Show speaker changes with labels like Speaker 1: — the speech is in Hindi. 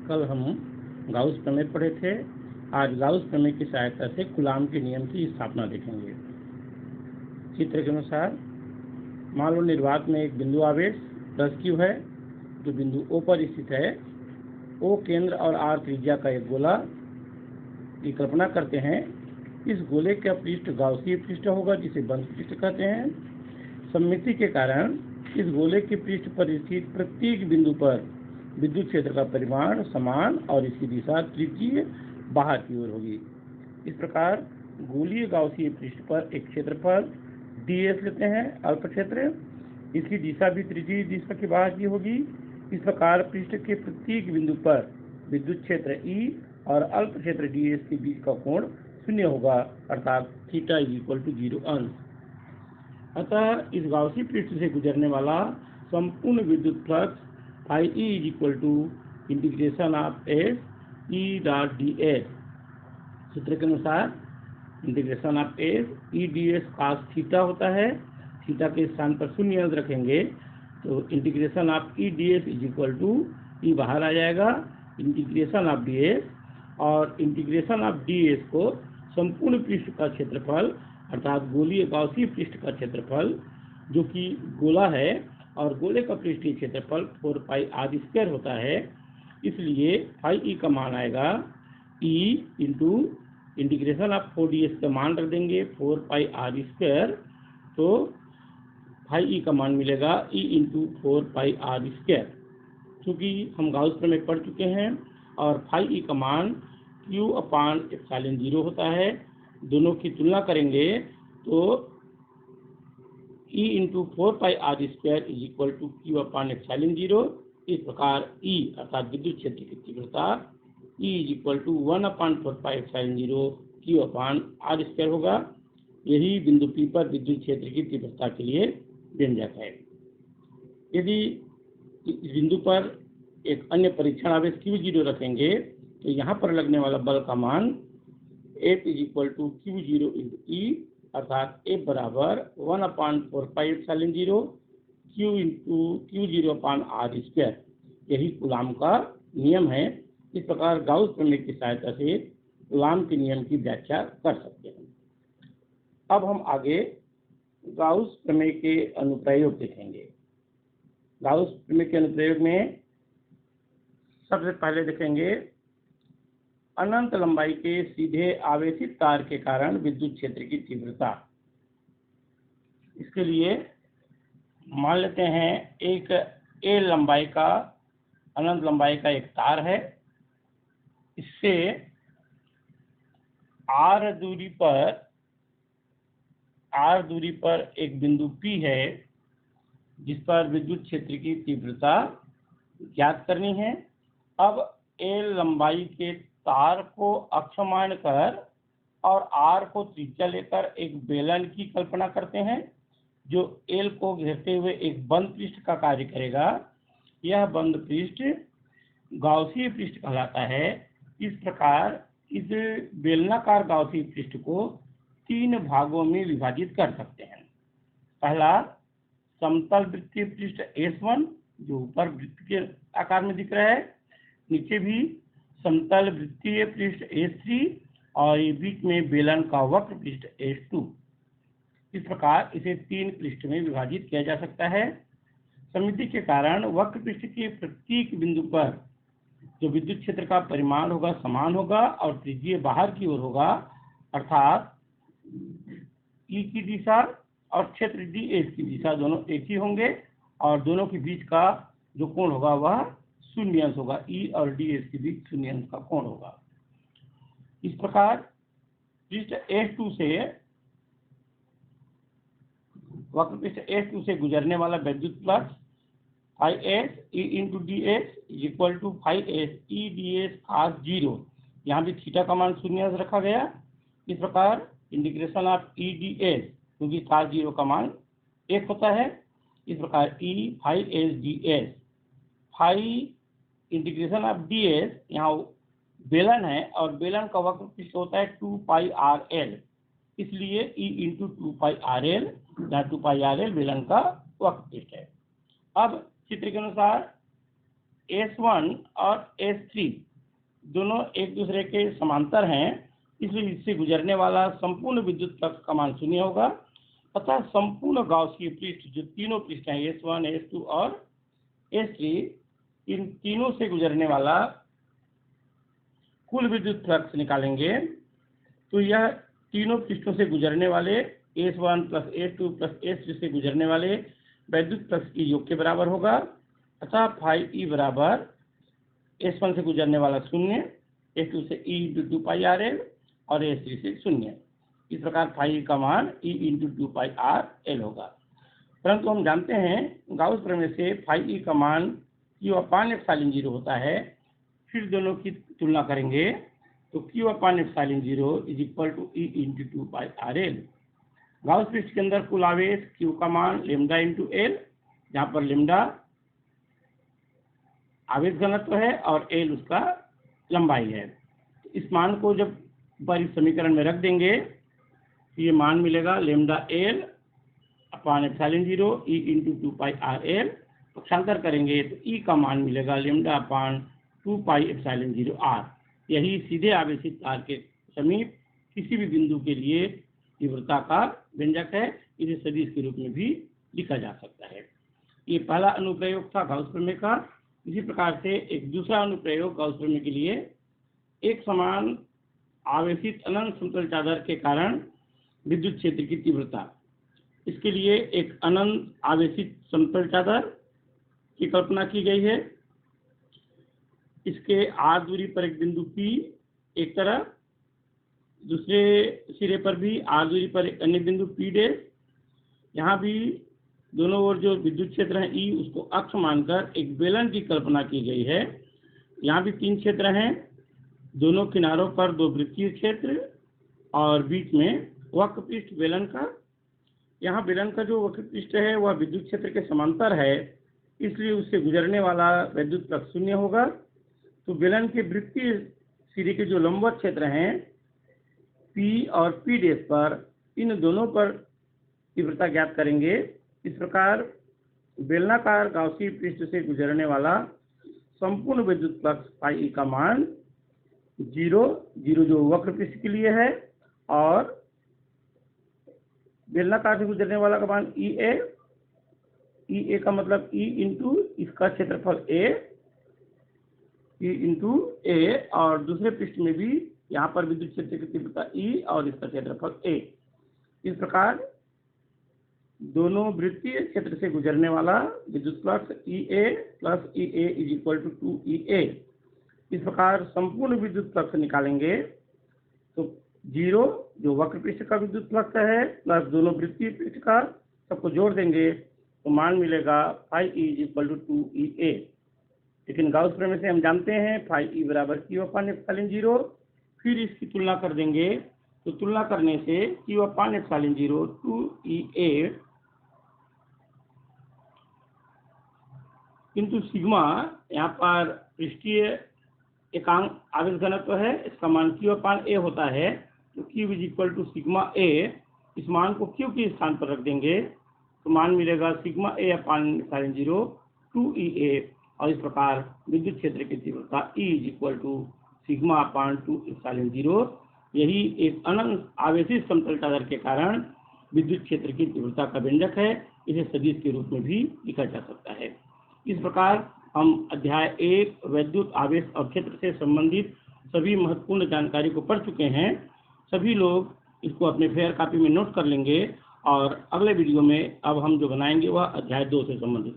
Speaker 1: कल हम गाउस प्रमेय पढ़े थे। आज गाउस प्रमेय की सहायता से कूलाम के नियम की स्थापना देखेंगे। चित्र के अनुसार मान लो निर्वात में एक बिंदु आवेश +q है जो बिंदु O पर स्थित है। O केंद्र और R त्रिज्या का एक गोला की कल्पना करते हैं। इस गोले का पृष्ठ गाउसीय पृष्ठ होगा जिसे बंद पृष्ठ कहते हैं। सममिति के कारण इस गोले के पृष्ठ पर स्थित प्रत्येक बिंदु पर विद्युत क्षेत्र का परिमाण समान और इसकी दिशा त्रिज्यीय बाहर की ओर होगी। इस प्रकार गोलीय गाउसीय पृष्ठ पर एक क्षेत्रफल ds लेते हैं, अल्प क्षेत्र, इसकी दिशा भी त्रिज्यीय दिशा के बाहर की होगी। इस प्रकार पृष्ठ के प्रत्येक बिंदु पर विद्युत क्षेत्र E और अल्प क्षेत्र ds के बीच का कोण 0 होगा, अर्थात थीटा = 0 अंश। अतः इस गाउसी पृष्ठ से गुजरने वाला संपूर्ण विद्युत flux I = integration of S E dot ds। सूत्र के अनुसार integration of S E ds cos theta होता है। थीटा के स्थान पर 0 अंश रखेंगे तो integration of E ds = E बाहर आ जाएगा, इंटीग्रेशन ऑफ ds, और इंटीग्रेशन ऑफ ds को संपूर्ण पृष्ठ का क्षेत्रफल अर्थात गोलीय गाउसी पृष्ठ का क्षेत्रफल जो कि गोला है और गोले का पृष्ठीय क्षेत्रफल 4πr² होता है। इसलिए E का मान आएगा E into integration of 4ds का मान रख देंगे 4πr², तो E का मान मिलेगा E इंटू 4πr²। चूँकि हम गाउस प्रमेय पढ़ चुके हैं और E का मान Q/ε0 होता है, दोनों की तुलना करेंगे तो E इंटू 4πr² Q/ε0। इस प्रकार E अर्थात विद्युत क्षेत्र की तीव्रता E = 1/4πε0 Q/r² होगा। यही बिंदु P पर विद्युत क्षेत्र की तीव्रता के लिए व्यंजक है। यदि इस बिंदु पर एक अन्य परीक्षण आवेश Q0 रखेंगे तो यहाँ पर लगने वाला बल का मान F = Q0 × E, अर्थात F बराबर 1/4πε0 Q × Q0/r²। यही कूलाम का नियम है। इस प्रकार गाउस प्रमेय की सहायता से कूलाम के नियम की व्याख्या कर सकते हैं। अब हम आगे गाउस प्रमेय के अनुप्रयोग देखेंगे। गाउस प्रमेय के अनुप्रयोग में सबसे पहले देखेंगे अनंत लंबाई के सीधे आवेशित तार के कारण विद्युत क्षेत्र की तीव्रता। इसके लिए मान लेते हैं एक a लंबाई का अनंत लंबाई का एक तार है। इससे r दूरी पर एक बिंदु P है जिस पर विद्युत क्षेत्र की तीव्रता ज्ञात करनी है। अब a लंबाई के तार को अक्षमान कर और r को त्रिज्या लेकर एक बेलन की कल्पना करते हैं जो L को घेरते हुए एक बंद पृष्ठ का कार्य करेगा। यह बंद पृष्ठ गाउसीय पृष्ठ कहलाता है। इस प्रकार इस बेलनाकार गाउसीय पृष्ठ को 3 भागों में विभाजित कर सकते हैं। पहला समतल वृत्तीय पृष्ठ S1 जो ऊपर वृत्त के आकार में दिख रहा है, नीचे भी समतल वृत्तीय पृष्ठ S3 और ये बीच में बेलन का वक्र पृष्ठ S2। इस प्रकार इसे 3 पृष्ठ में विभाजित किया जा सकता है। सममिति के कारण वक्र पृष्ठ के प्रत्येक बिंदु पर जो विद्युत क्षेत्र का परिमाण होगा समान होगा और त्रिज्यीय बाहर की ओर होगा, अर्थात E की दिशा और क्षेत्र ds की दिशा दोनों एक ही होंगे और दोनों के बीच का जो कोण होगा वह 0 अंश होगा। E और ds के बीच 0 अंश का कोण होगा। इस प्रकार पृष्ठ S2 से वक्र पृष्ठ S2 से गुजरने वाला विद्युत flux ϕS E × ds = ϕS E ds cos 0। यहाँ भी थीटा का मान 0 अंश रखा गया। इस प्रकार इंटीग्रेशन ऑफ E ds क्योंकि cos 0 का मान 1 होता है। इस प्रकार E ϕS ds phi integration of ds, यहाँ बेलन है और बेलन का वक्र पृष्ठ होता है 2πrl, इसलिए E × 2πrl, जहाँ 2πrl बेलन का वक्र पृष्ठ है। अब चित्र के अनुसार S1 और S3 दोनों एक दूसरे के समांतर हैं, इसलिए इससे गुजरने वाला संपूर्ण विद्युत फ्लक्स का मान 0 होगा। अतः संपूर्ण गाउसीय पृष्ठ जो तीनों पृष्ठ हैं S1, S2 और S3, इन तीनों से गुजरने वाला कुल विद्युत फ्लक्स निकालेंगे तो यह तीनों पृष्ठों से गुजरने वाले S1 plus S2 plus S3 से गुजरने वाले विद्युत फ्लक्स के योग के बराबर होगा। अतः फाई ई बराबर S1 से गुजरने वाला 0, S2 से E into 2 pi R L और S3 से 0। इस प्रकार फाई ई का मान E into 2 pi R L होगा। परंतु हम जानते हैं गाउस प्रमेय से फाई ई का मान Q/ε0 होता है। फिर दोनों की तुलना करेंगे तो Q/ε0 is equal to E into 2 pi R L. Gauss पृष्ठ के अंदर कुल आवेश Q का मान लेमडा इंटू एल, जहाँ पर लेमडा आवेश घनत्व है और एल उसका लंबाई है। इस मान को जब पर इस समीकरण में रख देंगे तो ये मान मिलेगा लेमडा एल अपान ε0 E into 2 pi R L. पक्षांतर करेंगे तो E का मान मिलेगा लेमडा अपान 2 पाई ε0 आर। यही सीधे आवेशित तार के समीप किसी भी बिंदु के लिए तीव्रता का व्यंजक है। इसे सदिश के रूप में भी लिखा जा सकता है। ये पहला अनुप्रयोग था गाउस प्रमेय का। इसी प्रकार से एक दूसरा अनुप्रयोग गाउस प्रमेय के लिए, एक समान आवेशित अनंत समतल चादर के कारण विद्युत क्षेत्र की तीव्रता। इसके लिए एक अनंत आवेशित समतल चादर की कल्पना की गई है। इसके r दूरी पर एक बिंदु P एक तरफ, दूसरे सिरे पर भी r दूरी पर एक अन्य बिंदु P डैश। यहाँ भी दोनों ओर जो विद्युत क्षेत्र है E उसको अक्ष मानकर एक बेलन की कल्पना की गई है। यहाँ भी 3 क्षेत्र हैं, दोनों किनारों पर 2 वृत्तीय क्षेत्र और बीच में वक्र पृष्ठ बेलन का। यहाँ बेलन का जो वक्र पृष्ठ है वह विद्युत क्षेत्र के समांतर है, इसलिए उससे गुजरने वाला विद्युत फ्लक्स 0 होगा। तो बेलन के वृत्तीय सिरे के जो लंबवत क्षेत्र हैं P और P डैश पर, इन दोनों पर तीव्रता ज्ञात करेंगे। इस प्रकार बेलनाकार गाउसीय पृष्ठ से गुजरने वाला संपूर्ण विद्युत फ्लक्स फाई ई का मान 0 जो वक्र पृष्ठ के लिए है, और बेलनाकार से गुजरने वाला का मान E A का मतलब E इंटू इसका क्षेत्रफल E इंटू A, और दूसरे पृष्ठ में भी यहाँ पर विद्युत क्षेत्र की तीव्रता E और इसका क्षेत्रफल A। इस प्रकार दोनों वृत्तीय क्षेत्र से गुजरने वाला विद्युत flux EA plus EA is equal to 2EA। इस प्रकार संपूर्ण विद्युत फ्लक्स निकालेंगे तो 0 जो वक्र पृष्ठ का विद्युत फ्लक्स है प्लस दोनों वृत्तीय पृष्ठ का, सबको जोड़ देंगे तो मान मिलेगा phi E is equal to 2EA। लेकिन गाउस प्रमेय से हम जानते हैं फाई ई बराबर Q/ε0। फिर इसकी तुलना कर देंगे तो तुलना करने से Q/ε0 2EA किंतु सिग्मा यहाँ पर पृष्ठीय एकांक आवेश घनत्व है, इसका मान Q/A होता है। तो Q is equal to sigma A। इस मान को Q के स्थान पर रख देंगे तो मान मिलेगा सिग्मा A/ε0 2EA। और इस प्रकार विद्युत क्षेत्र की तीव्रता E इज इक्वल टू σ/2ε0। यही एक अनंत आवेशित समतल चादर के कारण विद्युत क्षेत्र की तीव्रता का व्यंजक है। इसे सदिश के रूप में भी लिखा जा सकता है। इस प्रकार हम अध्याय 1 विद्युत आवेश और क्षेत्र से संबंधित सभी महत्वपूर्ण जानकारी को पढ़ चुके हैं। सभी लोग इसको अपने फेयर कॉपी में नोट कर लेंगे, और अगले वीडियो में अब हम जो बनाएंगे वह अध्याय 2 से संबंधित